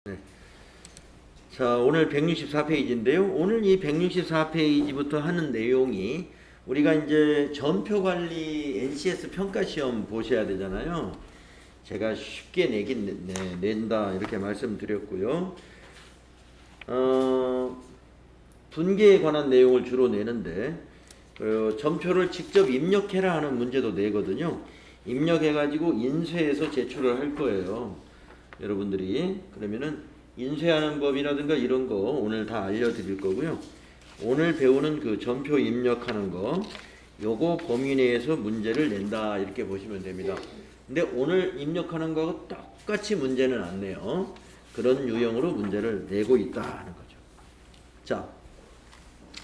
네. 자, 오늘 164페이지인데요. 오늘 이 164페이지부터 하는 내용이 우리가 이제 전표 관리 NCS 평가 시험 보셔야 되잖아요. 제가 쉽게 낸다 이렇게 말씀드렸고요. 분계에 관한 내용을 주로 내는데 전표를 직접 입력해라 하는 문제도 내거든요. 입력해가지고 인쇄해서 제출을 할 거예요. 여러분들이 그러면은 인쇄하는 법이라든가 이런 거 오늘 다 알려드릴 거고요. 오늘 배우는 그 전표 입력하는 거 요거 범위 내에서 문제를 낸다 이렇게 보시면 됩니다. 근데 오늘 입력하는 거하고 똑같이 문제는 안 내요. 그런 유형으로 문제를 내고 있다는 거죠. 자,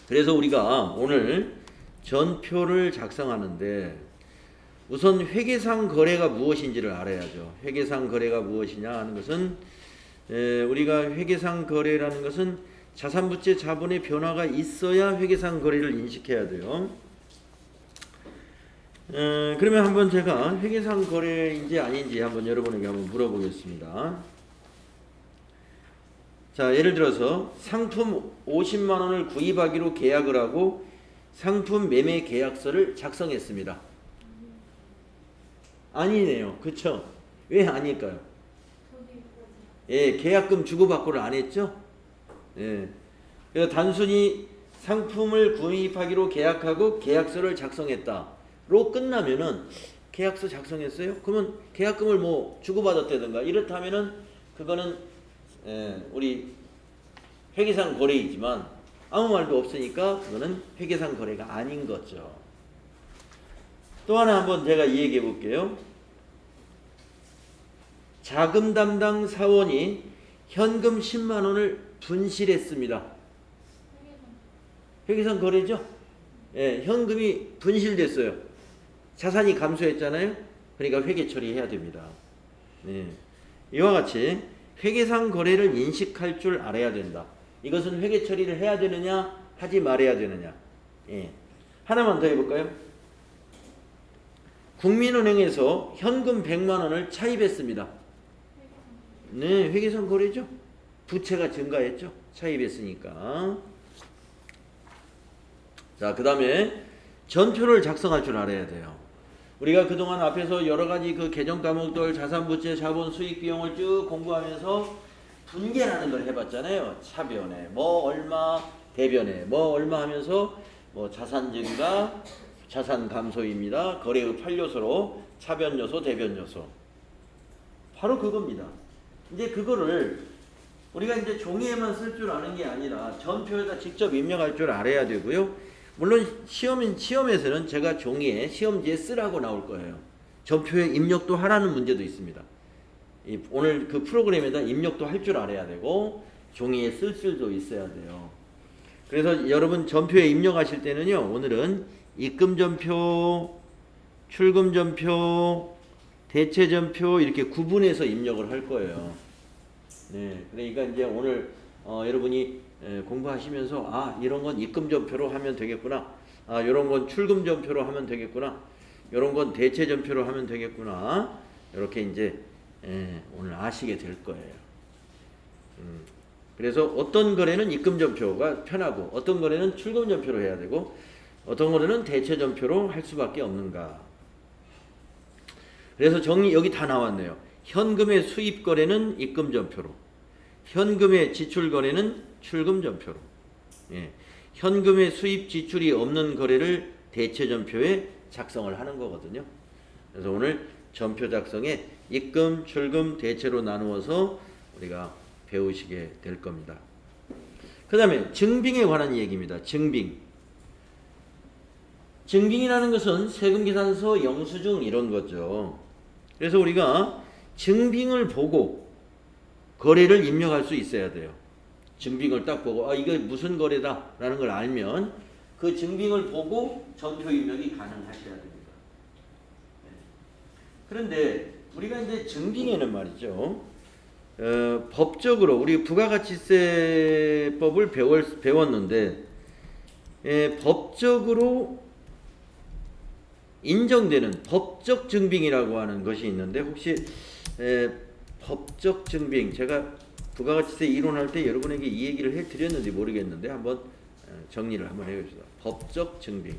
그래서 우리가 오늘 전표를 작성하는데 우선 회계상 거래가 무엇인지를 알아야죠. 회계상 거래가 무엇이냐 하는 것은 우리가 회계상 거래라는 것은 자산부채 자본의 변화가 있어야 회계상 거래를 인식해야 돼요. 그러면 한번 제가 회계상 거래인지 아닌지 한번 여러분에게 한번 물어보겠습니다. 자, 예를 들어서 상품 50만 원을 구입하기로 계약을 하고 상품 매매 계약서를 작성했습니다. 아니네요. 그쵸? 왜 아닐까요? 예, 계약금 주고받고를 안 했죠? 예. 그래서 단순히 상품을 구입하기로 계약하고 계약서를 작성했다로 끝나면은 계약서 작성했어요? 그러면 계약금을 뭐 주고받았다든가 이렇다면은 그거는 우리 회계상 거래이지만 아무 말도 없으니까 그거는 회계상 거래가 아닌 거죠. 또 하나 한번 제가 이야기해 볼게요. 자금 담당 사원이 현금 10만 원을 분실했습니다. 회계상 거래죠? 예, 현금이 분실됐어요. 자산이 감소했잖아요. 그러니까 회계 처리해야 됩니다. 네. 이와 같이 회계상 거래를 인식할 줄 알아야 된다. 이것은 회계 처리를 해야 되느냐, 하지 말아야 되느냐. 예. 하나만 더 해볼까요? 국민은행에서 현금 100만 원을 차입했습니다. 네, 회계상 거래죠. 부채가 증가했죠. 차입했으니까. 자, 그 다음에 전표를 작성할 줄 알아야 돼요. 우리가 그동안 앞에서 여러 가지 그 계정 과목들 자산부채 자본 수익 비용을 쭉 공부하면서 분계라는 걸 해봤잖아요. 차변에 뭐 얼마 대변에 뭐 얼마 하면서 뭐 자산 증가 자산 감소입니다. 거래의 8요소로 차변 요소 대변 요소 바로 그겁니다. 이제 그거를 우리가 이제 종이에만 쓸 줄 아는 게 아니라 전표에다 직접 입력할 줄 알아야 되고요. 물론 시험에서는 제가 종이에 시험지에 쓰라고 나올 거예요. 전표에 입력도 하라는 문제도 있습니다. 오늘 그 프로그램에다 입력도 할 줄 알아야 되고 종이에 쓸 줄도 있어야 돼요. 그래서 여러분 전표에 입력하실 때는요. 오늘은 입금전표, 출금전표, 대체전표 이렇게 구분해서 입력을 할 거예요. 네, 그러니까 이제 오늘 여러분이 공부하시면서 이런 건 입금전표로 하면 되겠구나. 이런 건 출금전표로 하면 되겠구나. 이런 건 대체전표로 하면 되겠구나. 이렇게 이제 오늘 아시게 될 거예요. 그래서 어떤 거래는 입금전표가 편하고 어떤 거래는 출금전표로 해야 되고 어떤 거래는 대체전표로 할 수밖에 없는가. 그래서 여기 다 나왔네요. 현금의 수입 거래는 입금전표로, 현금의 지출 거래는 출금전표로, 예. 현금의 수입 지출이 없는 거래를 대체전표에 작성을 하는 거거든요. 그래서 오늘 전표 작성에 입금, 출금, 대체로 나누어서 우리가 배우시게 될 겁니다. 그 다음에 증빙에 관한 얘기입니다. 증빙이라는 것은 세금계산서, 영수증 이런 거죠. 그래서 우리가 증빙을 보고 거래를 입력할 수 있어야 돼요. 증빙을 딱 보고 이게 무슨 거래다 라는 걸 알면 그 증빙을 보고 전표 입력이 가능하셔야 됩니다. 그런데 우리가 이제 증빙에는 말이죠. 법적으로 우리 부가가치세법을 배웠는데 법적으로 인정되는 법적 증빙이라고 하는 것이 있는데 혹시 법적 증빙 제가 부가가치세 이론할 때 여러분에게 이 얘기를 해드렸는지 모르겠는데 한번 정리를 한번 해봅시다. 법적 증빙.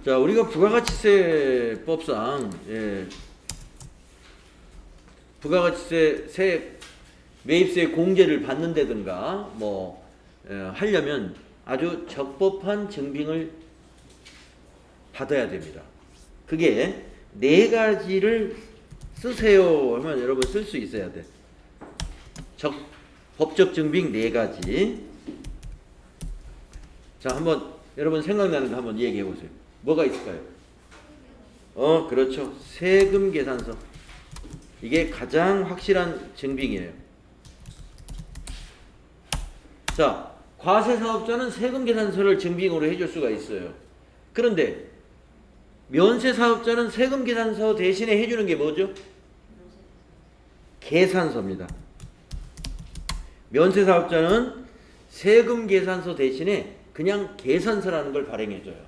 자, 우리가 부가가치세법상 부가가치세 매입세 공제를 받는다든가 하려면 아주 적법한 증빙을 받아야 됩니다. 그게 네 가지를 쓰세요 하면 여러분 쓸 수 있어야 돼. 법적 증빙 네 가지. 자, 한번 여러분 생각나는 거 한번 얘기해 보세요. 뭐가 있을까요? 그렇죠. 세금 계산서. 이게 가장 확실한 증빙이에요. 자, 과세사업자는 세금 계산서를 증빙으로 해줄 수가 있어요. 그런데 면세사업자는 세금 계산서 대신에 해주는 게 뭐죠? 계산서입니다. 면세사업자는 세금 계산서 대신에 그냥 계산서라는 걸 발행해줘요.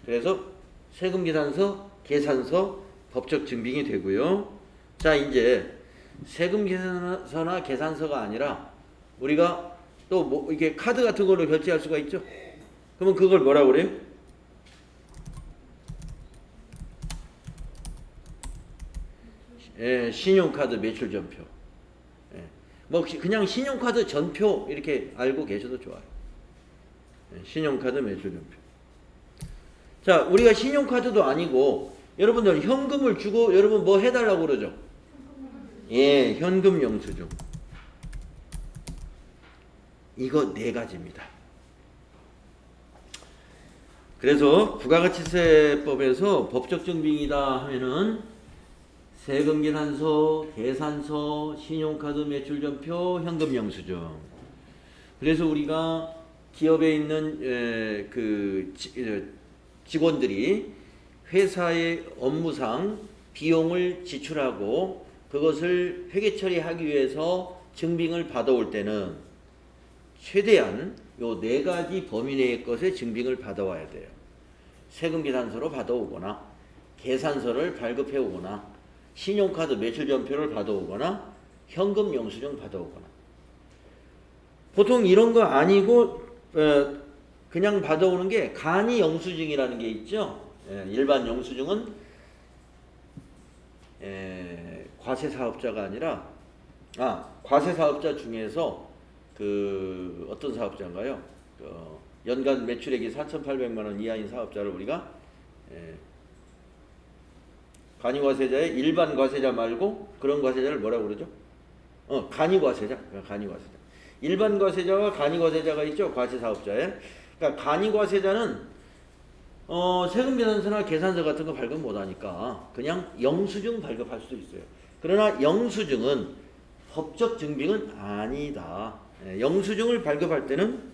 그래서 세금 계산서, 계산서 법적 증빙이 되고요. 자, 이제 세금 계산서나 계산서가 아니라 우리가 또 이게 카드 같은 걸로 결제할 수가 있죠. 그러면 그걸 뭐라고 그래요? 신용카드 매출 전표. 그냥 신용카드 전표 이렇게 알고 계셔도 좋아요. 신용카드 매출 전표. 자, 우리가 신용카드도 아니고 여러분들 현금을 주고 여러분 뭐 해달라고 그러죠? 현금 영수증. 이거 네 가지입니다. 그래서 부가가치세법에서 법적 증빙이다 하면은 세금 계산서, 계산서, 신용카드 매출 전표, 현금 영수증. 그래서 우리가 기업에 있는 직원들이 회사의 업무상 비용을 지출하고 그것을 회계 처리하기 위해서 증빙을 받아올 때는 최대한 요 네 가지 범위 내의 것의 증빙을 받아와야 돼요. 세금 계산서로 받아오거나 계산서를 발급해 오거나 신용카드 매출 전표를 받아오거나 현금 영수증 받아오거나. 보통 이런 거 아니고 그냥 받아오는 게 간이 영수증이라는 게 있죠. 일반 영수증은 과세사업자가 아니라 과세사업자 중에서 어떤 사업자인가요? 연간 매출액이 4,800만 원 이하인 사업자를 우리가 간이과세자의 일반 과세자 말고 그런 과세자를 뭐라고 그러죠? 간이과세자. 일반 과세자와 간이과세자가 있죠. 과세사업자에. 그러니까 간이과세자는 세금 계산서나 계산서 같은 거 발급 못하니까 그냥 영수증 발급할 수도 있어요. 그러나 영수증은 법적 증빙은 아니다. 영수증을 발급할 때는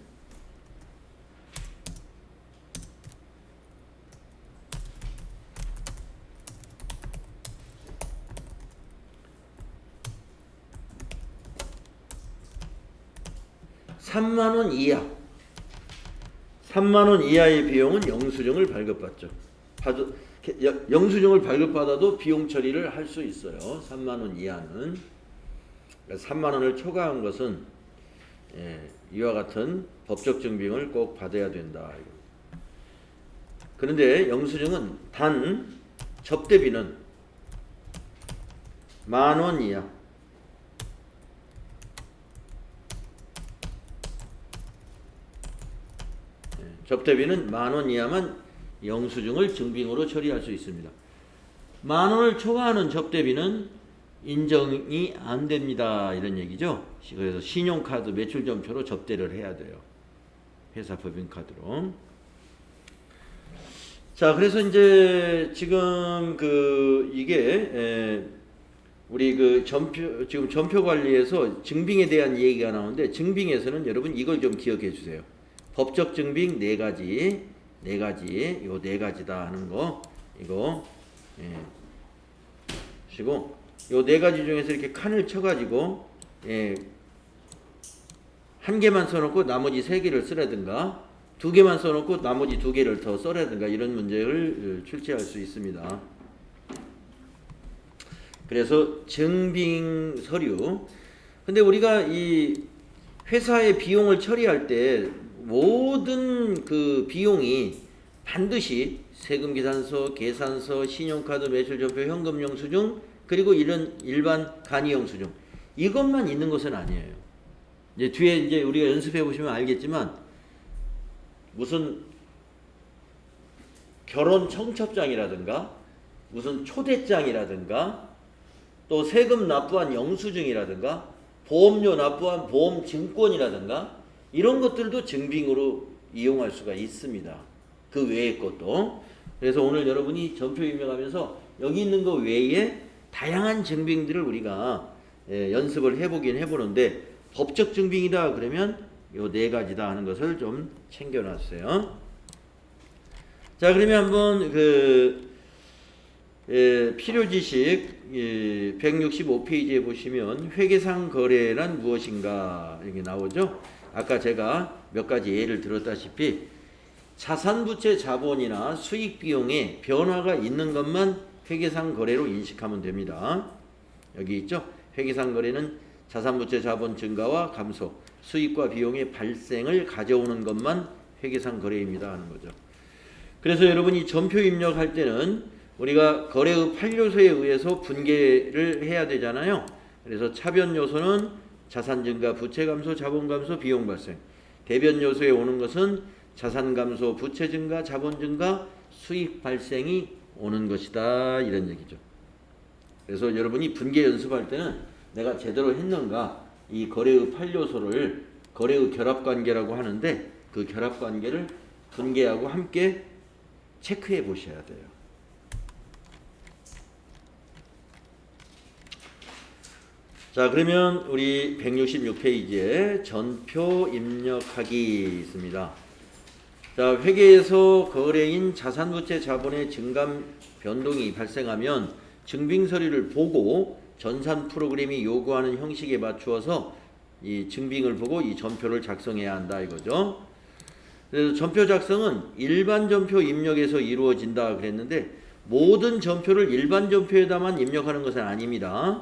$30,000 이하, 30,000원 이하의 비용은 영수증을 발급받죠. 영수증을 발급받아도 비용 처리를 할 수 있어요. 30,000원 이하는. 30,000원을 초과한 것은 이와 같은 법적 증빙을 꼭 받아야 된다. 그런데 영수증은 단 접대비는 10,000원 이하, 접대비는 10,000원 이하만 영수증을 증빙으로 처리할 수 있습니다. 10,000원을 초과하는 접대비는 인정이 안 됩니다. 이런 얘기죠. 그래서 신용카드 매출 전표로 접대를 해야 돼요. 회사 법인카드로. 자, 그래서 이제 지금 이게 우리 지금 전표 관리에서 증빙에 대한 얘기가 나오는데 증빙에서는 여러분 이걸 좀 기억해 주세요. 법적 증빙 네 가지, 요 네 가지다 하는 거 이거 시고 요 네 가지 중에서 이렇게 칸을 쳐가지고 한 개만 써놓고 나머지 세 개를 쓰라든가 두 개만 써놓고 나머지 두 개를 더 써라든가 이런 문제를 출제할 수 있습니다. 그래서 증빙 서류. 근데 우리가 이 회사의 비용을 처리할 때 모든 그 비용이 반드시 세금계산서, 계산서, 신용카드, 매출전표, 현금 영수증, 그리고 이런 일반 간이 영수증 이것만 있는 것은 아니에요. 이제 뒤에 이제 우리가 연습해 보시면 알겠지만 무슨 결혼 청첩장이라든가 무슨 초대장이라든가 또 세금 납부한 영수증이라든가 보험료 납부한 보험증권이라든가 이런 것들도 증빙으로 이용할 수가 있습니다. 그 외의 것도. 그래서 오늘 여러분이 전표 입력하면서 여기 있는 거 외에 다양한 증빙들을 우리가 연습을 해보긴 해보는데 법적 증빙이다 그러면 요 네 가지다 하는 것을 좀 챙겨놨어요. 자, 그러면 한번 필요 지식 165페이지에 보시면 회계상 거래란 무엇인가 이렇게 나오죠. 아까 제가 몇 가지 예를 들었다시피 자산부채 자본이나 수익 비용에 변화가 있는 것만 회계상 거래로 인식하면 됩니다. 여기 있죠. 회계상 거래는 자산부채 자본 증가와 감소, 수익과 비용의 발생을 가져오는 것만 회계상 거래입니다 하는 거죠. 그래서 여러분이 전표 입력할 때는 우리가 거래의 8요소에 의해서 분계를 해야 되잖아요. 그래서 차변 요소는 자산 증가, 부채 감소, 자본 감소, 비용 발생. 대변 요소에 오는 것은 자산 감소, 부채 증가, 자본 증가, 수익 발생이 오는 것이다 이런 얘기죠. 그래서 여러분이 분계 연습할 때는 내가 제대로 했는가 이 거래의 8요소를 거래의 결합관계라고 하는데 그 결합관계를 분계하고 함께 체크해 보셔야 돼요. 자, 그러면 우리 166페이지에 전표 입력하기 있습니다. 자, 회계에서 거래인 자산부채 자본의 증감 변동이 발생하면 증빙서류를 보고 전산 프로그램이 요구하는 형식에 맞추어서 이 증빙을 보고 이 전표를 작성해야 한다 이거죠. 그래서 전표 작성은 일반 전표 입력에서 이루어진다 그랬는데 모든 전표를 일반 전표에다만 입력하는 것은 아닙니다.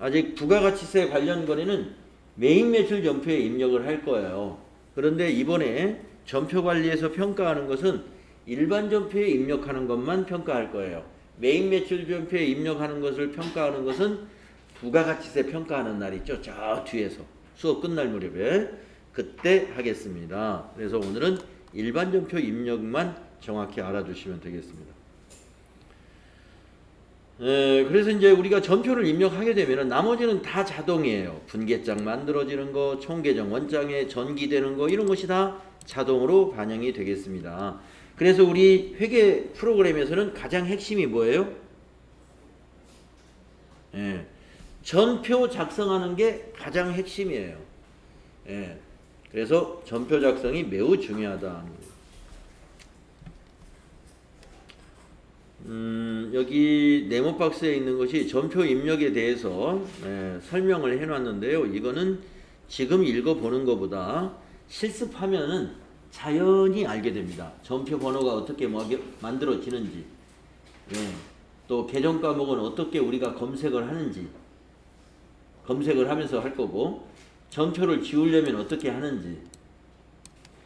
아직 부가가치세 관련 거래는 메인 매출 전표에 입력을 할 거예요. 그런데 이번에 전표관리에서 평가하는 것은 일반 전표에 입력하는 것만 평가할 거예요. 메인 매출 전표에 입력하는 것을 평가하는 것은 부가가치세 평가하는 날 있죠. 저 뒤에서 수업 끝날 무렵에 그때 하겠습니다. 그래서 오늘은 일반 전표 입력만 정확히 알아두시면 되겠습니다. 그래서 이제 우리가 전표를 입력하게 되면 나머지는 다 자동이에요. 분계장 만들어지는 거, 총계정 원장에 전기되는 거 이런 것이 다 자동으로 반영이 되겠습니다. 그래서 우리 회계 프로그램에서는 가장 핵심이 뭐예요? 전표 작성하는 게 가장 핵심이에요. 그래서 전표 작성이 매우 중요하다. 여기 네모 박스에 있는 것이 전표 입력에 대해서 설명을 해놨는데요. 이거는 지금 읽어보는 것보다 실습하면은 자연히 알게 됩니다. 전표 번호가 어떻게 만들어지는지, 또 계정 과목은 어떻게 우리가 검색을 하는지, 검색을 하면서 할 거고, 전표를 지우려면 어떻게 하는지,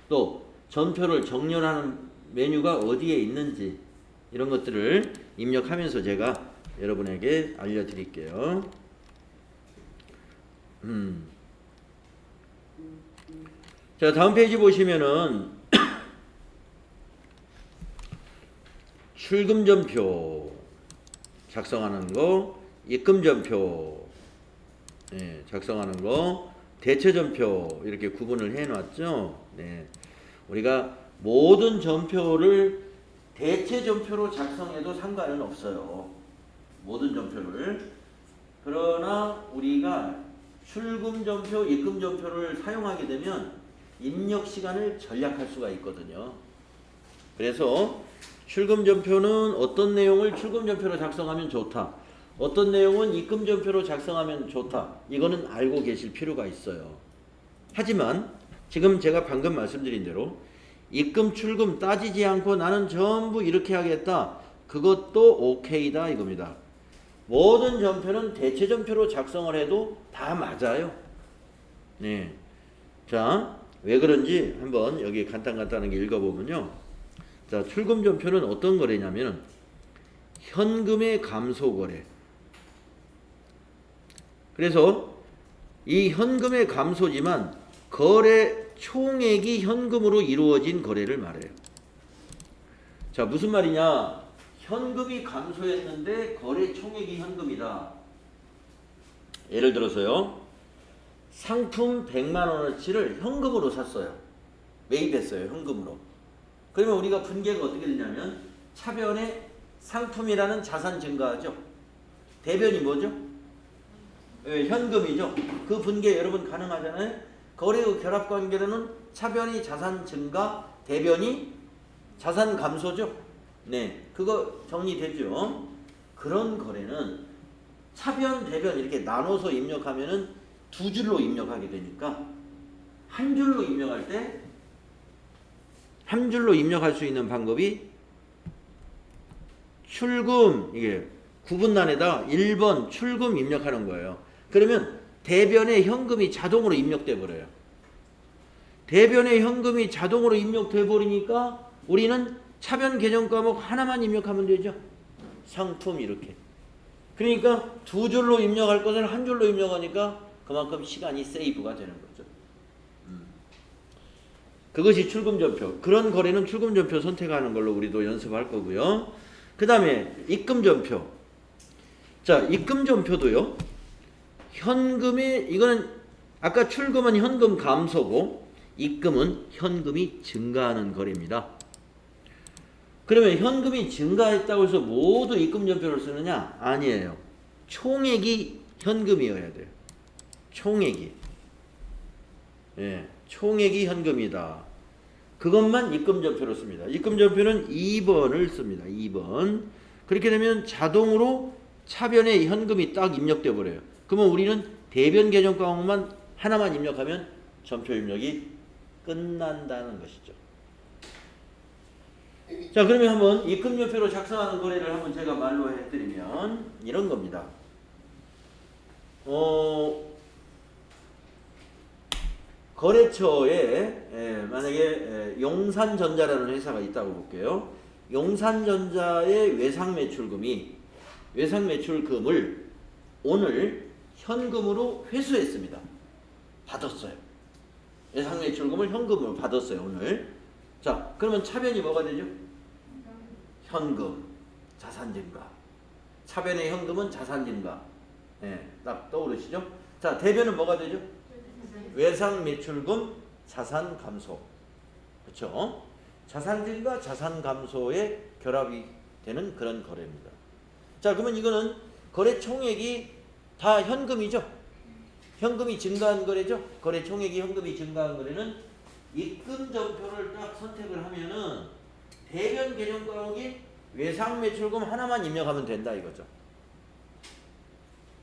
또 전표를 정렬하는 메뉴가 어디에 있는지 이런 것들을 입력하면서 제가 여러분에게 알려드릴게요. 자, 다음 페이지 보시면은 출금전표 작성하는 거, 입금전표 작성하는 거, 대체전표 이렇게 구분을 해놨죠. 우리가 모든 전표를 대체전표로 작성해도 상관은 없어요. 모든 전표를. 그러나 우리가 출금전표, 입금전표를 사용하게 되면 입력 시간을 절약할 수가 있거든요. 그래서 출금전표는 어떤 내용을 출금전표로 작성하면 좋다, 어떤 내용은 입금전표로 작성하면 좋다, 이거는 알고 계실 필요가 있어요. 하지만 지금 제가 방금 말씀드린 대로 입금 출금 따지지 않고 나는 전부 이렇게 하겠다. 그것도 오케이다 이겁니다. 모든 전표는 대체 전표로 작성을 해도 다 맞아요. 네. 자, 왜 그런지 한번 여기 간단하게 읽어보면요. 자, 출금 전표는 어떤 거래냐면 현금의 감소 거래. 그래서 이 현금의 감소지만 거래 총액이 현금으로 이루어진 거래를 말해요. 자, 무슨 말이냐? 현금이 감소했는데 거래 총액이 현금이다. 예를 들어서요. 상품 100만 원어치를 현금으로 샀어요. 매입했어요. 현금으로. 그러면 우리가 분계가 어떻게 되냐면 차변에 상품이라는 자산 증가하죠. 대변이 뭐죠? 현금이죠. 그 분계 여러분 가능하잖아요. 거래의 결합관계로는 차변이 자산 증가, 대변이 자산 감소죠. 네, 그거 정리되죠. 그런 거래는 차변, 대변 이렇게 나눠서 입력하면은 두 줄로 입력하게 되니까 한 줄로 입력할 때 한 줄로 입력할 수 있는 방법이 출금, 이게 구분란에다 1번 출금 입력하는 거예요. 그러면 대변에 현금이 자동으로 입력돼 버려요. 대변에 현금이 자동으로 입력돼 버리니까 우리는 차변 계정 과목 하나만 입력하면 되죠. 상품 이렇게. 그러니까 두 줄로 입력할 것을 한 줄로 입력하니까 그만큼 시간이 세이브가 되는 거죠. 그것이 출금전표. 그런 거래는 출금전표 선택하는 걸로 우리도 연습할 거고요. 그 다음에 입금전표. 자, 입금전표도요. 현금이, 이거는 아까 출금은 현금 감소고 입금은 현금이 증가하는 거래입니다. 그러면 현금이 증가했다고 해서 모두 입금전표를 쓰느냐? 아니에요. 총액이 현금이어야 돼요. 총액이. 예, 총액이 현금이다. 그것만 입금전표로 씁니다. 입금전표는 2번을 씁니다. 2번. 그렇게 되면 자동으로 차변에 현금이 딱 입력돼 버려요. 그러면 우리는 대변 계정 과목만 하나만 입력하면 전표 입력이 끝난다는 것이죠. 자, 그러면 한번 입금전표로 작성하는 거래를 한번 제가 말로 해드리면 이런 겁니다. 거래처에 만약에 용산전자라는 회사가 있다고 볼게요. 용산전자의 외상매출금을 오늘 현금으로 회수했습니다. 받았어요. 외상매출금을 현금으로 받았어요. 오늘. 자, 그러면 차변이 뭐가 되죠? 현금, 자산 증가. 차변의 현금은 자산 증가. 네, 딱 떠오르시죠? 자, 대변은 뭐가 되죠? 외상 매출금, 자산 감소. 그렇죠? 자산 증가, 자산 감소의 결합이 되는 그런 거래입니다. 자, 그러면 이거는 거래 총액이 다 현금이죠? 현금이 증가한 거래죠? 거래 총액이 현금이 증가한 거래는 입금 전표를 딱 선택을 하면은 대변 계정 과목이 외상 매출금 하나만 입력하면 된다 이거죠.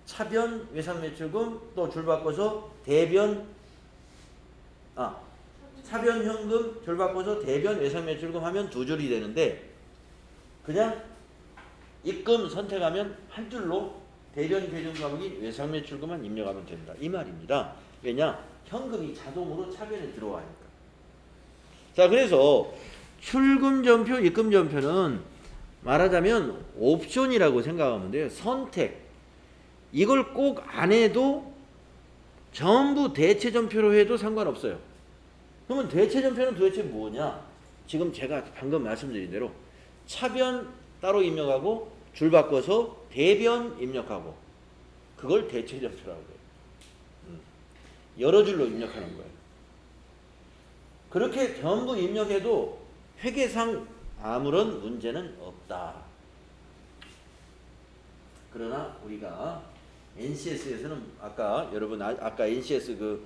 차변 외상 매출금 또 줄 바꿔서 차변 현금 줄 바꿔서 대변 외상 매출금 하면 두 줄이 되는데 그냥 입금 선택하면 한 줄로 대변 계정 과목이 외상 매출금만 입력하면 된다 이 말입니다. 왜냐? 현금이 자동으로 차변에 들어와니까. 자, 그래서 출금 전표, 입금 전표는 말하자면 옵션이라고 생각하면 돼요. 선택. 이걸 꼭 안 해도 전부 대체 전표로 해도 상관없어요. 그러면 대체 전표는 도대체 뭐냐? 지금 제가 방금 말씀드린 대로 차변 따로 입력하고 줄 바꿔서 대변 입력하고 그걸 대체 전표라고 해요. 여러 줄로 입력하는 거예요. 그렇게 전부 입력해도 회계상 아무런 문제는 없다. 그러나 우리가 NCS에서는 아까 여러분 아까 NCS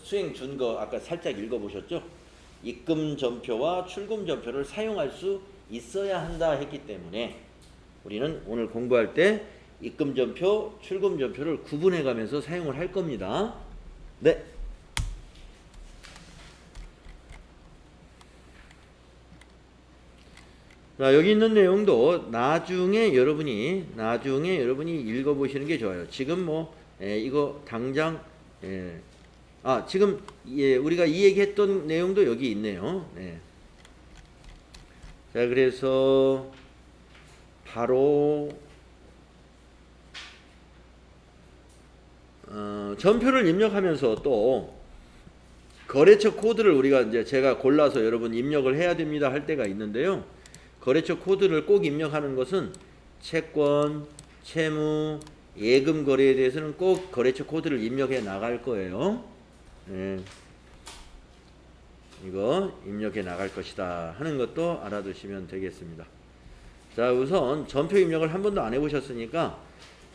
수행 준 거 아까 살짝 읽어보셨죠? 입금 전표와 출금 전표를 사용할 수 있어야 한다 했기 때문에 우리는 오늘 공부할 때 입금 전표, 출금 전표를 구분해 가면서 사용을 할 겁니다. 네. 자, 여기 있는 내용도 나중에 여러분이 읽어보시는 게 좋아요. 지금 이거 당장 지금 우리가 이 얘기했던 내용도 여기 있네요. 네. 자, 그래서 바로 전표를 입력하면서 또 거래처 코드를 우리가 이제 제가 골라서 여러분 입력을 해야 됩니다 할 때가 있는데요. 거래처 코드를 꼭 입력하는 것은 채권, 채무, 예금 거래에 대해서는 꼭 거래처 코드를 입력해 나갈 거예요. 네. 이거 입력해 나갈 것이다 하는 것도 알아두시면 되겠습니다. 자, 우선 전표 입력을 한 번도 안 해보셨으니까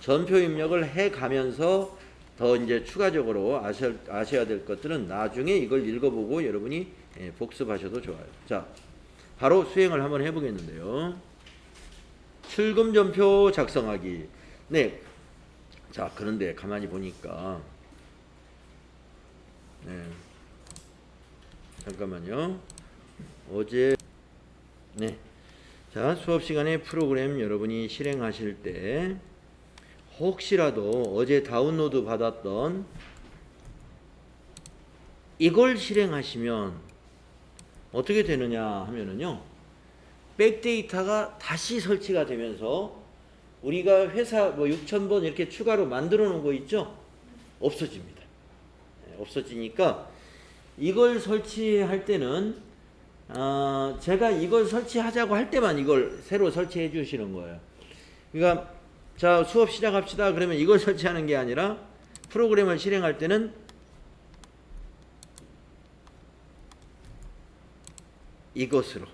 전표 입력을 해 가면서 더 이제 추가적으로 아셔야 될 것들은 나중에 이걸 읽어보고 여러분이 복습하셔도 좋아요. 자, 바로 수행을 한번 해보겠는데요. 출금전표 작성하기. 네. 자, 그런데 가만히 보니까 잠깐만요. 어제 자, 수업 시간에 프로그램 여러분이 실행하실 때 혹시라도 어제 다운로드 받았던 이걸 실행하시면 어떻게 되느냐 하면은요, 백데이터가 다시 설치가 되면서 우리가 회사 6,000번 이렇게 추가로 만들어 놓은 거 있죠? 없어집니다. 없어지니까 이걸 설치할 때는 제가 이걸 설치하자고 할 때만 이걸 새로 설치해 주시는 거예요. 그러니까 자, 수업 시작합시다 그러면 이걸 설치하는 게 아니라 프로그램을 실행할 때는 이것으로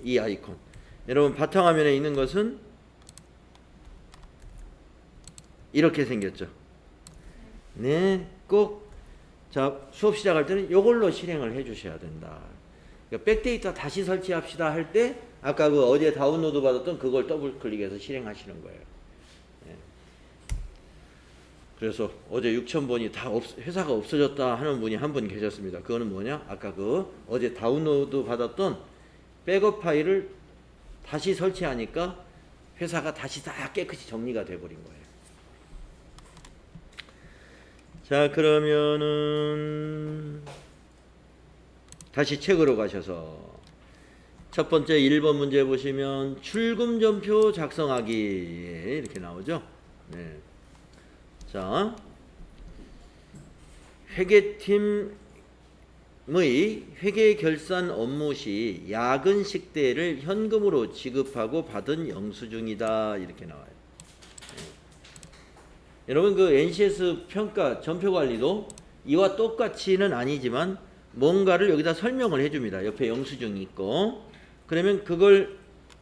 이 아이콘, 여러분 바탕화면에 있는 것은 이렇게 생겼죠. 네, 꼭 자, 수업 시작할 때는 이걸로 실행을 해 주셔야 된다. 그러니까 백데이터 다시 설치합시다 할 때 아까 그 어제 다운로드 받았던 그걸 더블 클릭해서 실행하시는 거예요. 그래서 어제 6,000번이 다 회사가 없어졌다 하는 분이 한 분 계셨습니다. 그거는 뭐냐? 아까 그 어제 다운로드 받았던 백업 파일을 다시 설치하니까 회사가 다시 다 깨끗이 정리가 돼버린 거예요. 자, 그러면은 다시 책으로 가셔서 첫 번째 1번 문제 보시면 출금전표 작성하기 이렇게 나오죠. 네. 자, 회계팀의 회계 결산 업무 시 야근 식대를 현금으로 지급하고 받은 영수증이다 이렇게 나와요. 여러분 그 NCS 평가 전표 관리도 이와 똑같이는 아니지만 뭔가를 여기다 설명을 해줍니다. 옆에 영수증이 있고 그러면 그걸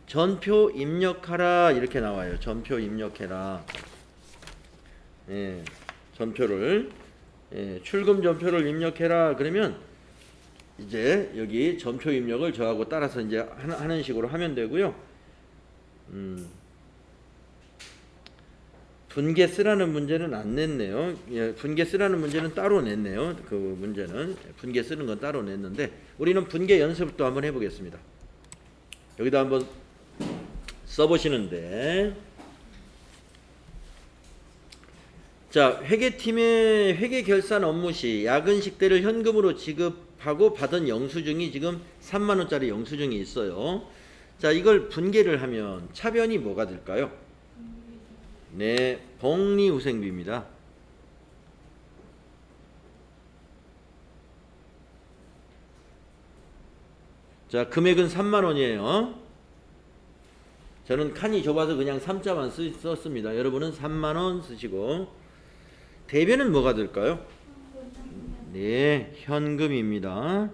전표 입력하라 이렇게 나와요. 전표 입력해라. 전표를 출금 전표를 입력해라 그러면 이제 여기 전표 입력을 저하고 따라서 이제 하는 식으로 하면 되고요. 분계 쓰라는 문제는 안 냈네요. 분계 쓰라는 문제는 따로 냈네요. 그 문제는 분계 쓰는 건 따로 냈는데 우리는 분계 연습도 한번 해보겠습니다. 여기다 한번 써보시는데 자, 회계팀의 회계 결산 업무 시 야근 식대를 현금으로 지급하고 받은 영수증이 지금 3만 원짜리 영수증이 있어요. 자, 이걸 분계를 하면 차변이 뭐가 될까요? 네, 복리후생비입니다. 자, 금액은 3만 원이에요. 저는 칸이 좁아서 그냥 3자만 썼습니다. 여러분은 3만 원 쓰시고 대변은 뭐가 될까요? 네, 현금입니다.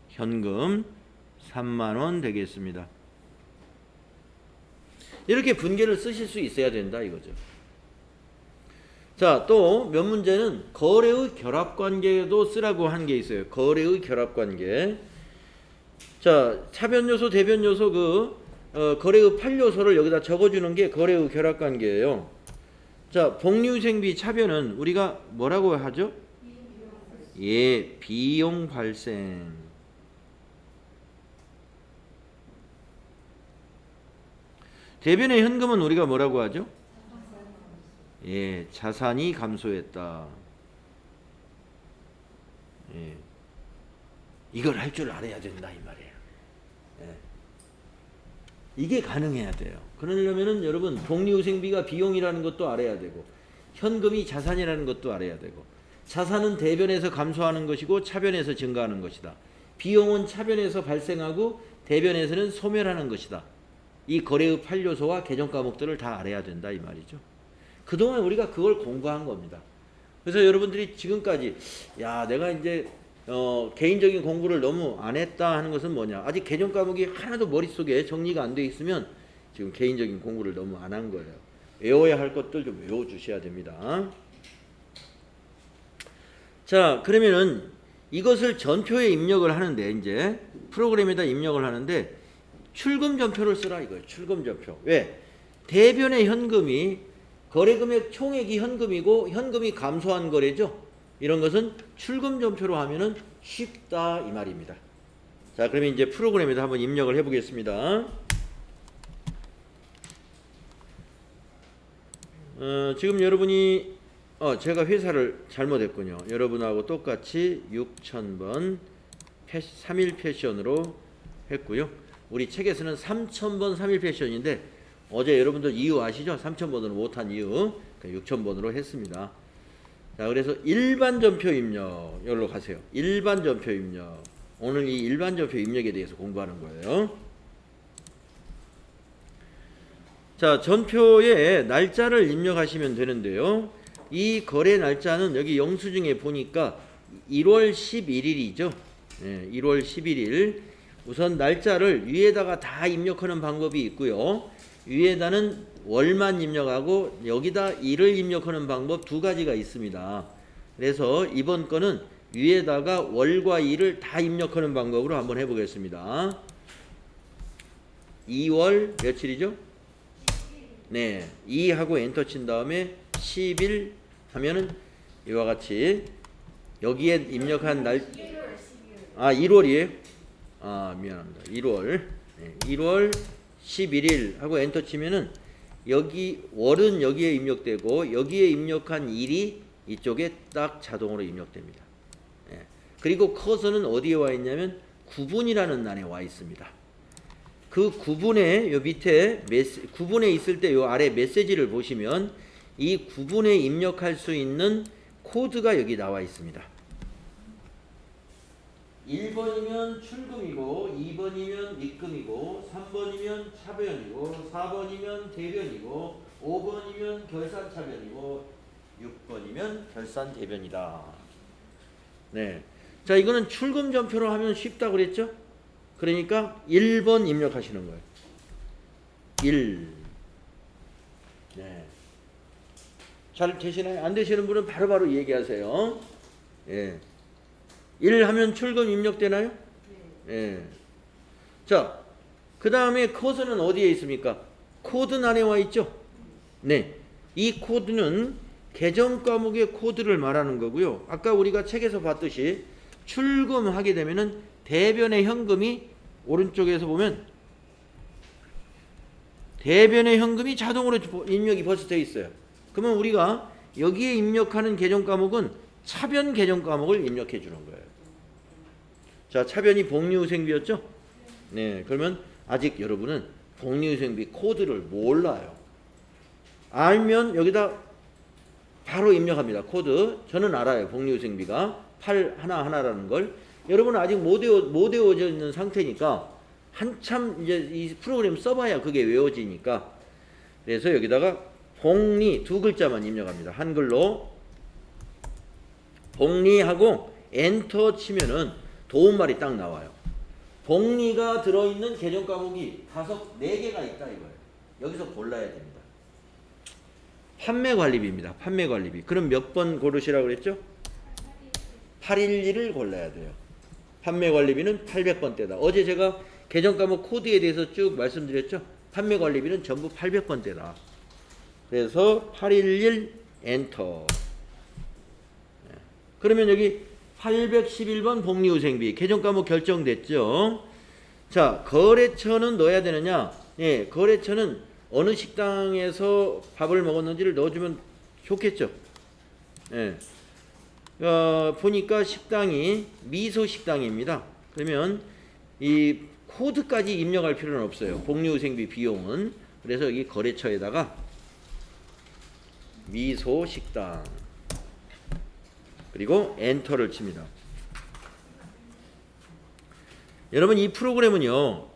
현금 3만 원 되겠습니다. 이렇게 분계를 쓰실 수 있어야 된다 이거죠. 자, 또 몇 문제는 거래의 결합관계도 쓰라고 한 게 있어요. 거래의 결합관계. 자, 차변요소, 대변요소 거래의 8요소를 여기다 적어주는 게 거래의 결합관계예요. 자, 복리후생비 차변은 우리가 뭐라고 하죠? 예, 비용 발생. 대변의 현금은 우리가 뭐라고 하죠? 예, 자산이 감소했다. 예, 이걸 할 줄 알아야 된다 이 말이에요. 예. 이게 가능해야 돼요. 그러려면은 여러분 복리후생비가 비용이라는 것도 알아야 되고 현금이 자산이라는 것도 알아야 되고 자산은 대변에서 감소하는 것이고 차변에서 증가하는 것이다. 비용은 차변에서 발생하고 대변에서는 소멸하는 것이다. 이 거래의 8요소와 개정 과목들을 다 알아야 된다 이 말이죠. 그동안 우리가 그걸 공부한 겁니다. 그래서 여러분들이 지금까지 야 내가 이제 개인적인 공부를 너무 안 했다 하는 것은 뭐냐, 아직 개정 과목이 하나도 머릿속에 정리가 안 돼 있으면 지금 개인적인 공부를 너무 안 한 거예요. 외워야 할 것들 좀 외워주셔야 됩니다. 자, 그러면은 이것을 전표에 입력을 하는데, 이제 프로그램에다 입력을 하는데 출금 전표를 쓰라 이거예요. 출금 전표. 왜? 대변의 현금이 거래금액 총액이 현금이고 현금이 감소한 거래죠. 이런 것은 출금 전표로 하면은 쉽다 이 말입니다. 자, 그러면 이제 프로그램에다 한번 입력을 해 보겠습니다. 지금 여러분이 제가 회사를 잘못했군요. 여러분하고 똑같이 6000번 3일 패션으로 했고요. 우리 책에서는 3000번 3일 패션인데 어제 여러분들 이유 아시죠? 3000번으로 못한 이유. 6000번으로 했습니다. 자, 그래서 일반 전표 입력 여기로 가세요. 일반 전표 입력. 오늘 이 일반 전표 입력에 대해서 공부하는 거예요. 자, 전표에 날짜를 입력하시면 되는데요. 이 거래 날짜는 여기 영수증에 보니까 1월 11일이죠. 네, 1월 11일. 우선 날짜를 위에다가 다 입력하는 방법이 있고요. 위에다는 월만 입력하고 여기다 일을 입력하는 방법 두 가지가 있습니다. 그래서 이번 거는 위에다가 월과 일을 다 입력하는 방법으로 한번 해보겠습니다. 2월 며칠이죠? 네, 2하고 엔터 친 다음에 10일 하면은 이와 같이 여기에 입력한 날 1월이에요? 미안합니다. 1월. 네, 1월 11일 하고 엔터 치면은 여기 월은 여기에 입력되고 여기에 입력한 일이 이쪽에 딱 자동으로 입력됩니다. 네. 그리고 커서는 어디에 와 있냐면 구분이라는欄에 와 있습니다. 그 구분에 요 밑에 구분에 있을 때 요 아래 메시지를 보시면 이 구분에 입력할 수 있는 코드가 여기 나와 있습니다. 1번이면 출금이고 2번이면 입금이고 3번이면 차변이고 4번이면 대변이고 5번이면 결산 차변이고 6번이면 결산 대변이다. 네. 자, 이거는 출금 전표로 하면 쉽다 그랬죠? 그러니까 1번 입력하시는 거예요. 1. 네. 잘 되시나요? 안 되시는 분은 바로바로 얘기하세요. 예. 1 하면 출금 입력되나요? 예. 자, 그 다음에 커서는 어디에 있습니까? 코드 안에 와 있죠? 네. 이 코드는 개정 과목의 코드를 말하는 거고요. 아까 우리가 책에서 봤듯이 출금하게 되면은 대변의 현금이 오른쪽에서 보면 대변의 현금이 자동으로 입력이 벌써 되어 있어요. 그러면 우리가 여기에 입력하는 개정 과목은 차변 개정 과목을 입력해 주는 거예요. 자, 차변이 복리후생비였죠? 네, 그러면 아직 여러분은 복리후생비 코드를 몰라요. 알면 여기다 바로 입력합니다. 코드. 저는 알아요. 복리후생비가 8 하나하나라는 걸. 여러분은 아직 못 외워져 있는 상태니까 한참 이제 이 프로그램 써봐야 그게 외워지니까. 그래서 여기다가 복리 두 글자만 입력합니다. 한글로 복리하고 엔터 치면은 도움말이 딱 나와요. 복리가 들어있는 개정 과목이 4개가 있다 이거예요. 여기서 골라야 됩니다. 판매 관리비입니다. 판매 관리비. 그럼 몇 번 고르시라고 그랬죠? 811을 골라야 돼요. 판매 관리비는 800번대다. 어제 제가 개정 과목 코드에 대해서 쭉 말씀드렸죠? 판매 관리비는 전부 800번대다. 그래서 811 엔터. 그러면 여기 811번 복리후생비 개정 과목 결정됐죠. 자, 거래처는 넣어야 되느냐? 예, 거래처는 어느 식당에서 밥을 먹었는지를 넣어주면 좋겠죠. 예. 보니까 식당이 미소 식당입니다. 그러면 이 코드까지 입력할 필요는 없어요. 복리후생비 비용은. 그래서 여기 거래처에다가 미소 식당 그리고 엔터를 칩니다. 여러분 이 프로그램은요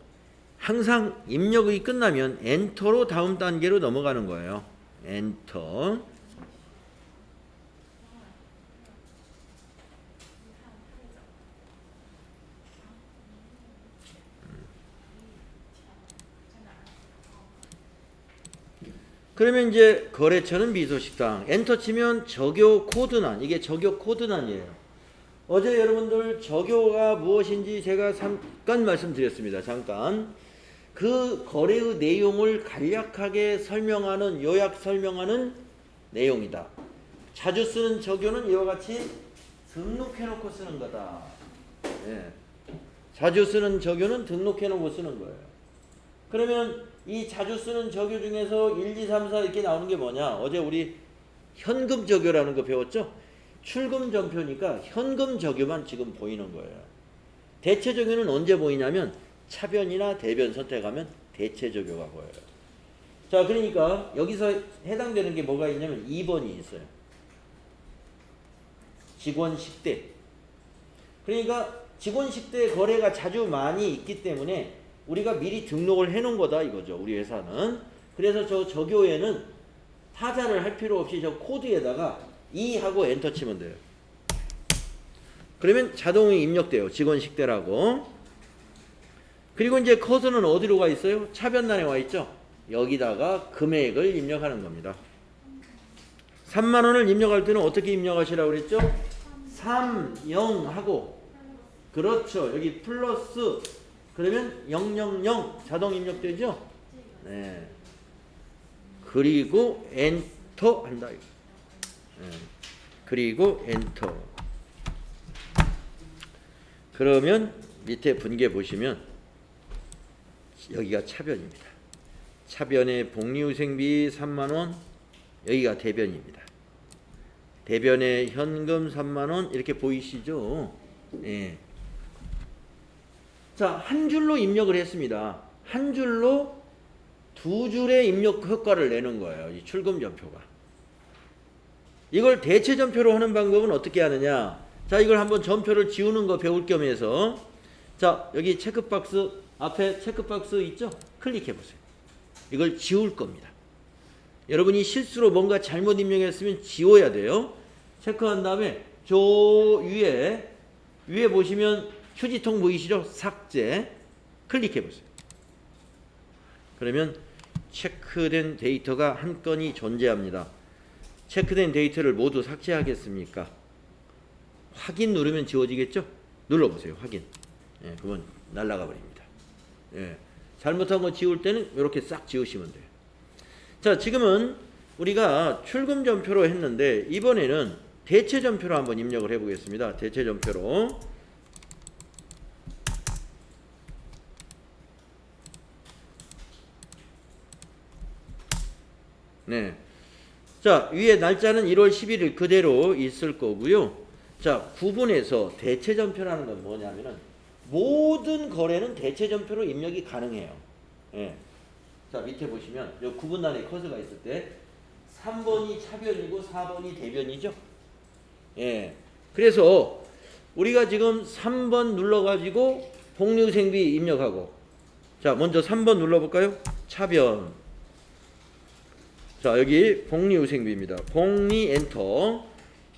항상 입력이 끝나면 엔터로 다음 단계로 넘어가는 거예요. 엔터. 그러면 이제 거래처는 미소식당 엔터 치면 적요 코드난, 이게 적요 코드난이에요. 어제 여러분들 적요가 무엇인지 제가 잠깐 말씀드렸습니다. 잠깐 그 거래의 내용을 간략하게 설명하는, 요약 설명하는 내용이다. 자주 쓰는 적요는 이와 같이 등록해놓고 쓰는 거다. 예. 자주 쓰는 적요는 등록해놓고 쓰는 거예요. 그러면 이 자주 쓰는 적요 중에서 1, 2, 3, 4 이렇게 나오는 게 뭐냐? 어제 우리 현금 적요라는 거 배웠죠? 출금 전표니까 현금 적요만 지금 보이는 거예요. 대체 적요는 언제 보이냐면 차변이나 대변 선택하면 대체 적요가 보여요. 자, 그러니까 여기서 해당되는 게 뭐가 있냐면 2번이 있어요. 직원 식대. 그러니까 직원 식대 거래가 자주 많이 있기 때문에 우리가 미리 등록을 해 놓은 거다 이거죠. 우리 회사는. 그래서 저 적요에는 타자를 할 필요 없이 저 코드에다가 2 하고 엔터 치면 돼요. 그러면 자동이 입력돼요. 직원 식대라고. 그리고 이제 커서는 어디로 가 있어요? 차변란에 와 있죠. 여기다가 금액을 입력하는 겁니다. 3만 원을 입력할 때는 어떻게 입력하시라고 그랬죠? 3, 0 하고, 그렇죠. 여기 플러스, 그러면 000 자동 입력되죠? 네. 그리고 엔터 한다. 네. 그리고 엔터. 그러면 밑에 분계 보시면 여기가 차변입니다. 차변의 복리후생비 3만원, 여기가 대변입니다. 대변의 현금 3만원 이렇게 보이시죠? 네. 자, 한 줄로 입력을 했습니다. 한 줄로 두 줄의 입력 효과를 내는 거예요. 이 출금 전표가. 이걸 대체 전표로 하는 방법은 어떻게 하느냐? 자, 이걸 한번 전표를 지우는 거 배울 겸해서, 자, 여기 체크박스 앞에 체크박스 있죠? 클릭해 보세요. 이걸 지울 겁니다. 여러분이 실수로 뭔가 잘못 입력했으면 지워야 돼요. 체크한 다음에 저 위에 보시면 휴지통 보이시죠? 삭제. 클릭해 보세요. 그러면 체크된 데이터가 한 건이 존재합니다. 체크된 데이터를 모두 삭제하겠습니까? 확인 누르면 지워지겠죠? 눌러보세요. 확인. 예, 그러면 날아가 버립니다. 예, 잘못한 거 지울 때는 이렇게 싹 지우시면 돼요. 자, 지금은 우리가 출금 전표로 했는데 이번에는 대체 전표로 한번 입력을 해보겠습니다. 대체 전표로. 네. 자, 위에 날짜는 1월 11일 그대로 있을 거고요. 자, 구분해서 대체 전표라는 건 뭐냐면은 모든 거래는 대체 전표로 입력이 가능해요. 예. 자, 밑에 보시면 요 구분란에 커서가 있을 때 3번이 차변이고 4번이 대변이죠. 예. 그래서 우리가 지금 3번 눌러가지고 복리후생비 입력하고, 자, 먼저 3번 눌러볼까요? 차변. 자, 여기 복리후생비입니다. 복리 엔터.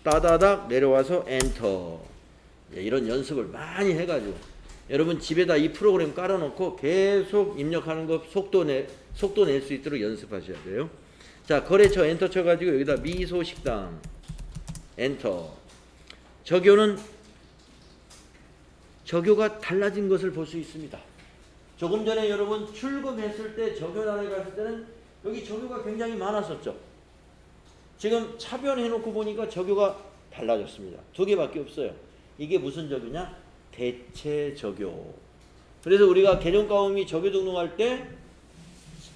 따다닥 내려와서 엔터. 예, 이런 연습을 많이 해가지고 여러분 집에다 이 프로그램 깔아놓고 계속 입력하는 거 속도 낼 수 있도록 연습하셔야 돼요. 자, 거래처 엔터 쳐가지고 여기다 미소식당 엔터. 적요가 달라진 것을 볼 수 있습니다. 조금 전에 여러분 출금했을 때 적요란에 갔을 때는 여기 적요가 굉장히 많았었죠. 지금 차변해놓고 보니까 적요가 달라졌습니다. 두 개밖에 없어요. 이게 무슨 적요냐? 대체 적요. 그래서 우리가 계정가업이 적요 등록할 때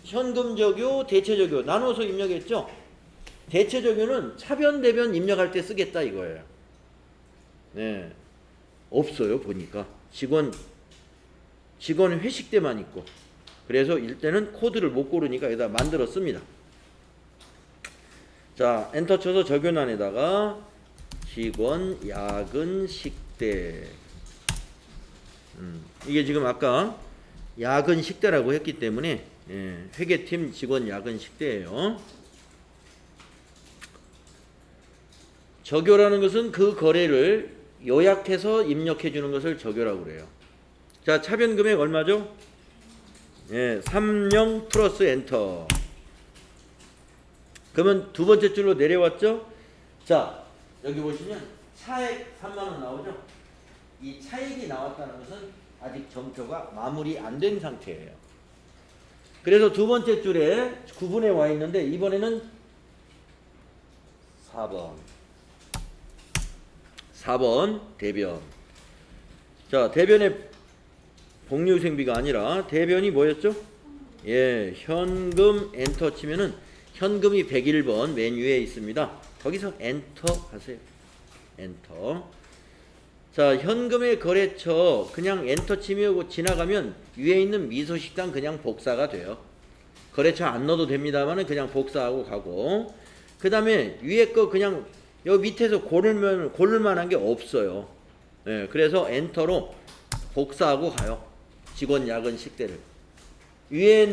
현금 적요, 대체 적요 나눠서 입력했죠. 대체 적요는 차변 대변 입력할 때 쓰겠다 이거예요. 네, 없어요 보니까 직원 회식 때만 있고. 그래서 이때는 코드를 못 고르니까 여기다 만들어 씁니다. 자, 엔터 쳐서 적요란에다가 직원 야근 식대. 이게 지금 아까 야근 식대라고 했기 때문에 회계팀 직원 야근 식대예요. 적요라는 것은 그 거래를 요약해서 입력해 주는 것을 적요라고 그래요. 자, 차변 금액 얼마죠? 30 플러스 엔터. 그러면 두 번째 줄로 내려왔죠? 자, 여기 보시면 차액 3만 원 나오죠? 이 차액이 나왔다는 것은 아직 점표가 마무리 안 된 상태예요. 그래서 두 번째 줄에 구분해 와 있는데 이번에는 4번 대변. 자, 대변의 복리후생비가 아니라 대변이 뭐였죠? 현금 엔터 치면은 현금이 101번 맨 위에 있습니다. 거기서 엔터 하세요. 엔터. 자, 현금의 거래처 그냥 엔터 치면 지나가면 위에 있는 미소식당 그냥 복사가 돼요. 거래처 안 넣어도 됩니다만은 그냥 복사하고 가고. 그 다음에 위에 거 그냥 여기 밑에서 고를 만한 게 없어요. 그래서 엔터로 복사하고 가요. 직원 야근 식대를. 위에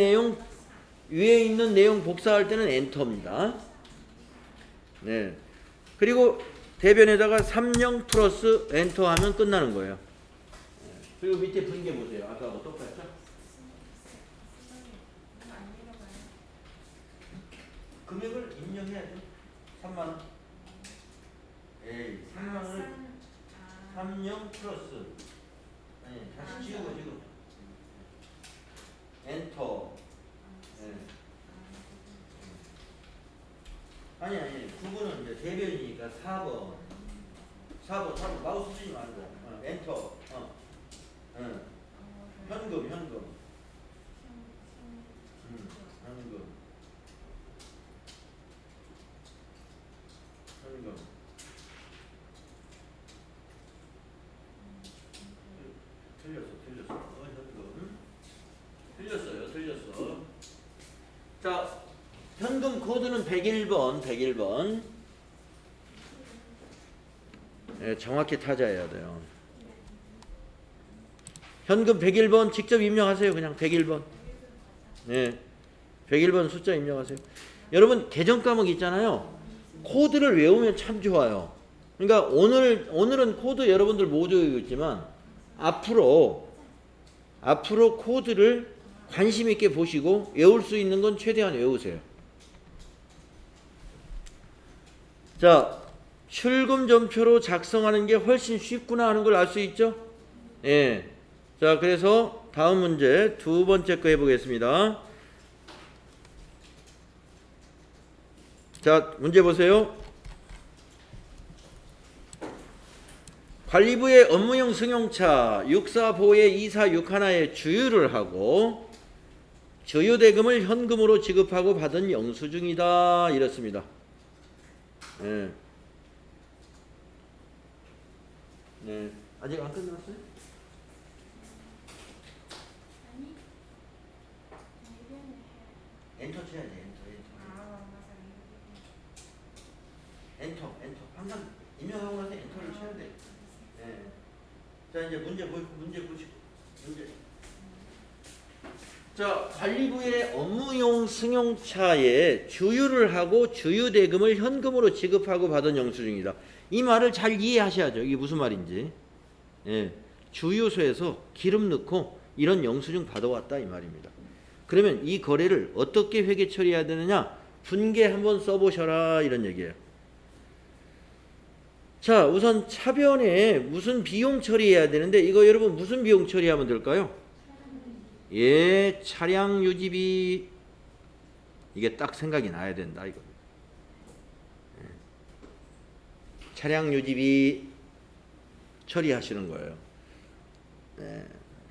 있는 내용 복사할 때는 엔터입니다. 네. 그리고 대변에다가 30 플러스 엔터 하면 끝나는 거예요. 그리고 밑에 분계 보세요. 아까하고 똑같죠? 금액을 입력해야죠. 3만 원. 3만 원을 30 플러스. 아니, 다시 지우고 지금. 엔터. 아니 구분은 이제 대변이니까 4번 마우스 쓰지 말고 엔터. 현금 현금. 틀렸어. 자, 현금 코드는 101번. 정확히 타자해야 돼요. 현금 101번 직접 입력하세요. 그냥 101번. 101번 숫자 입력하세요. 여러분 계정 과목 있잖아요. 코드를 외우면 참 좋아요. 그러니까 오늘은 코드 여러분들 못 외우겠지만 앞으로 코드를 관심 있게 보시고 외울 수 있는 건 최대한 외우세요. 자, 출금 점표로 작성하는 게 훨씬 쉽구나 하는 걸 알 수 있죠? 자, 그래서 다음 문제 두 번째 거 해보겠습니다. 자, 문제 보세요. 관리부의 업무용 승용차 64보에 246하나에 주유를 하고 주유대금을 현금으로 지급하고 받은 영수증이다. 이렇습니다. 아직 안 끝났어요? 엔터 쳐야지. 엔터. 항상 입력하고 나서 엔터를 쳐야 돼. 자, 이제 문제 보시고. 자, 관리부의 업무용 승용차에 주유를 하고 주유대금을 현금으로 지급하고 받은 영수증이다. 이 말을 잘 이해하셔야죠. 이게 무슨 말인지. 주유소에서 기름 넣고 이런 영수증 받아왔다 이 말입니다. 그러면 이 거래를 어떻게 회계 처리해야 되느냐? 분계 한번 써보셔라 이런 얘기예요. 자, 우선 차변에 무슨 비용 처리해야 되는데 이거 여러분 무슨 비용 처리하면 될까요? 차량 유지비. 이게 딱 생각이 나야 된다 이거. 차량 유지비 처리하시는 거예요.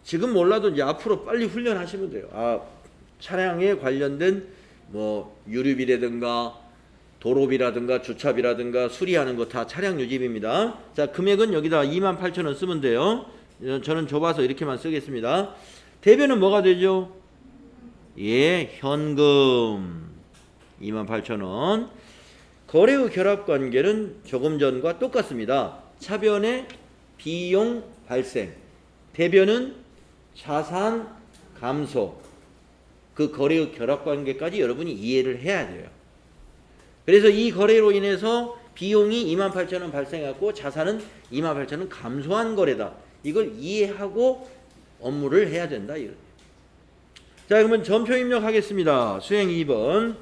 지금 몰라도 이제 앞으로 빨리 훈련하시면 돼요. 차량에 관련된 뭐 유류비라든가 도로비라든가 주차비라든가 수리하는 거 다 차량 유지비입니다. 자, 금액은 여기다 28,000원 쓰면 돼요. 저는 좁아서 이렇게만 쓰겠습니다. 대변은 뭐가 되죠? 예, 현금 28,000원. 거래의 결합관계는 조금 전과 똑같습니다. 차변의 비용 발생, 대변은 자산 감소. 그 거래의 결합관계까지 여러분이 이해를 해야 돼요. 그래서 이 거래로 인해서 비용이 28,000원 발생했고 자산은 28,000원 감소한 거래다. 이걸 이해하고 업무를 해야 된다. 자, 그러면 전표 입력하겠습니다. 수행 2번.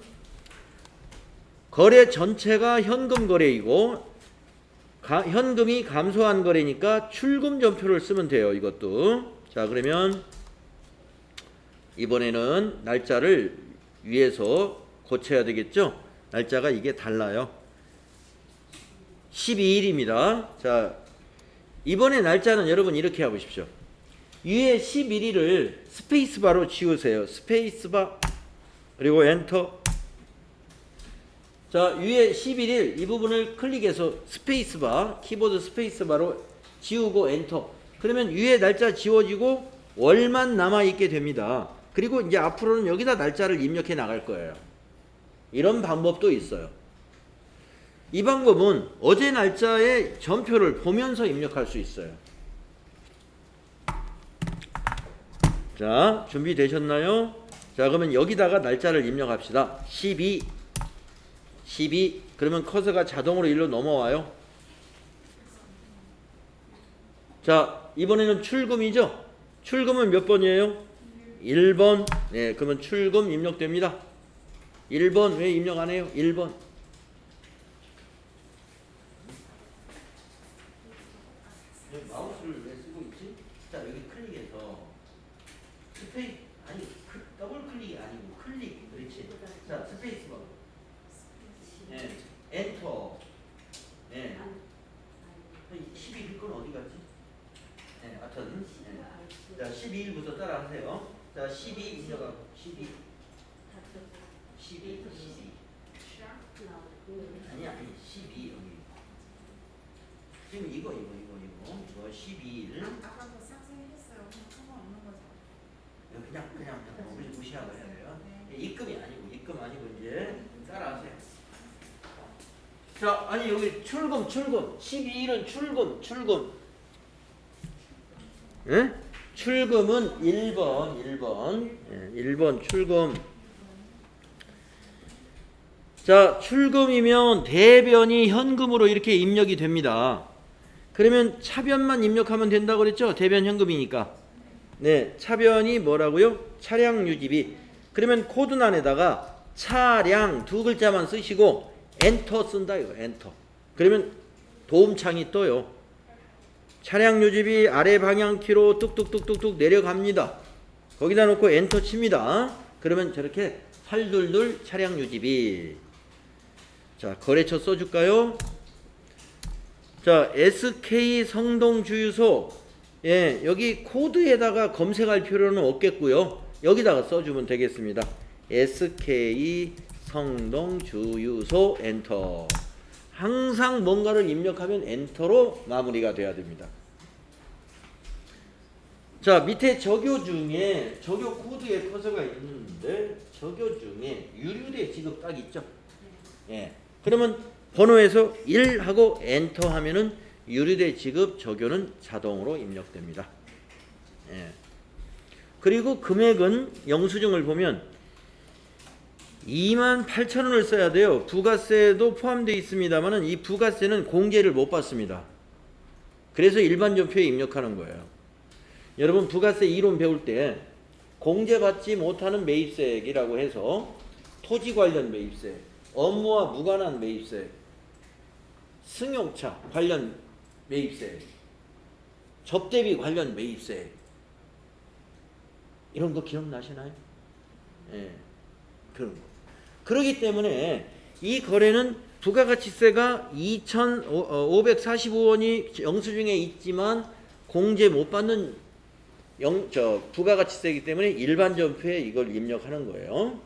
거래 전체가 현금 거래이고 현금이 감소한 거래니까 출금 전표를 쓰면 돼요. 이것도. 자, 그러면 이번에는 날짜를 위에서 고쳐야 되겠죠? 날짜가 이게 달라요. 12일입니다. 자, 이번에 날짜는 여러분 이렇게 해보십시오. 위에 11일을 스페이스바로 지우세요. 스페이스바 그리고 엔터. 자, 위에 11일 이 부분을 클릭해서 스페이스바, 키보드 스페이스바로 지우고 엔터. 그러면 위에 날짜 지워지고 월만 남아있게 됩니다. 그리고 이제 앞으로는 여기다 날짜를 입력해 나갈 거예요. 이런 방법도 있어요. 이 방법은 어제 날짜의 전표를 보면서 입력할 수 있어요. 자, 준비되셨나요? 자, 그러면 여기다가 날짜를 입력합시다. 12 그러면 커서가 자동으로 일로 넘어와요. 자, 이번에는 출금이죠. 출금은 몇 번이에요? 1번. 네, 그러면 출금 입력됩니다. 1번 왜 입력 안 해요? 1번. 마우스를 왜 쓰고 있지? 자, 여기 클릭해서 스페이스 아니 더블 클릭이 아니고 클릭. 그렇지. 자, 스페이스 바. 네, 엔터. 네. 12일 건 어디 갔지? 네, 하여튼. 네. 자, 12일부터 따라하세요. 자, 12 입력하고 12. 아니 12 여기. 지금 이거 12일. 아까도 싹쓸이 했어요. 그냥 상관없는 거죠. 그냥 무시하고 해야 돼요. 네. 입금 아니고 이제 따라하세요. 자, 아니 여기 출금 12일은 출금. 예? 출금은 1번. 예, 1번 출금. 자, 출금이면 대변이 현금으로 이렇게 입력이 됩니다. 그러면 차변만 입력하면 된다고 그랬죠? 대변 현금이니까. 네, 차변이 뭐라고요? 차량 유지비. 그러면 코드란에다가 차량 두 글자만 쓰시고 엔터 쓴다 이거. 엔터. 그러면 도움창이 떠요. 차량 유지비 아래 방향키로 뚝뚝뚝뚝뚝 내려갑니다. 거기다 놓고 엔터 칩니다. 그러면 저렇게 822 차량 유지비. 자, 거래처 써줄까요? 자, SK 성동 주유소. 예, 여기 코드에다가 검색할 필요는 없겠고요. 여기다가 써주면 되겠습니다. SK 성동 주유소 엔터. 항상 뭔가를 입력하면 엔터로 마무리가 돼야 됩니다. 자, 밑에 적요 중에 적요 코드에 커서가 있는데 적요 중에 유류대 지급 딱 있죠. 예. 그러면 번호에서 1하고 엔터 하면은 유류대 지급 적요는 자동으로 입력됩니다. 예. 그리고 금액은 영수증을 보면 28,000원을 써야 돼요. 부가세도 포함되어 있습니다만 이 부가세는 공제를 못 받습니다. 그래서 일반 전표에 입력하는 거예요. 여러분 부가세 이론 배울 때 공제받지 못하는 매입세액이라고 해서 토지 관련 매입세, 업무와 무관한 매입세, 승용차 관련 매입세, 접대비 관련 매입세, 이런 거 기억나시나요? 예, 그런 거. 그렇기 때문에 이 거래는 부가가치세가 2,545원이 영수증에 있지만 공제 못 받는 부가가치세이기 때문에 일반 점표에 이걸 입력하는 거예요.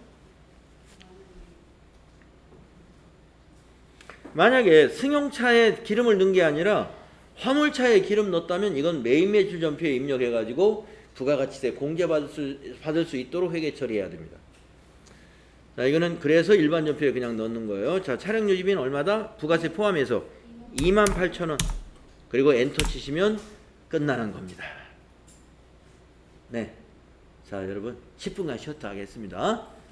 만약에 승용차에 기름을 넣은 게 아니라 화물차에 기름 넣었다면 이건 매입 매출 점표에 입력해가지고 부가가치세 공제받을 수 있도록 회계 처리해야 됩니다. 자, 이거는 그래서 일반 점표에 그냥 넣는 거예요. 자, 차량 유지비는 얼마다? 부가세 포함해서 28,000원. 그리고 엔터 치시면 끝나는 겁니다. 네. 자, 여러분 10분간 쉬었다 하겠습니다.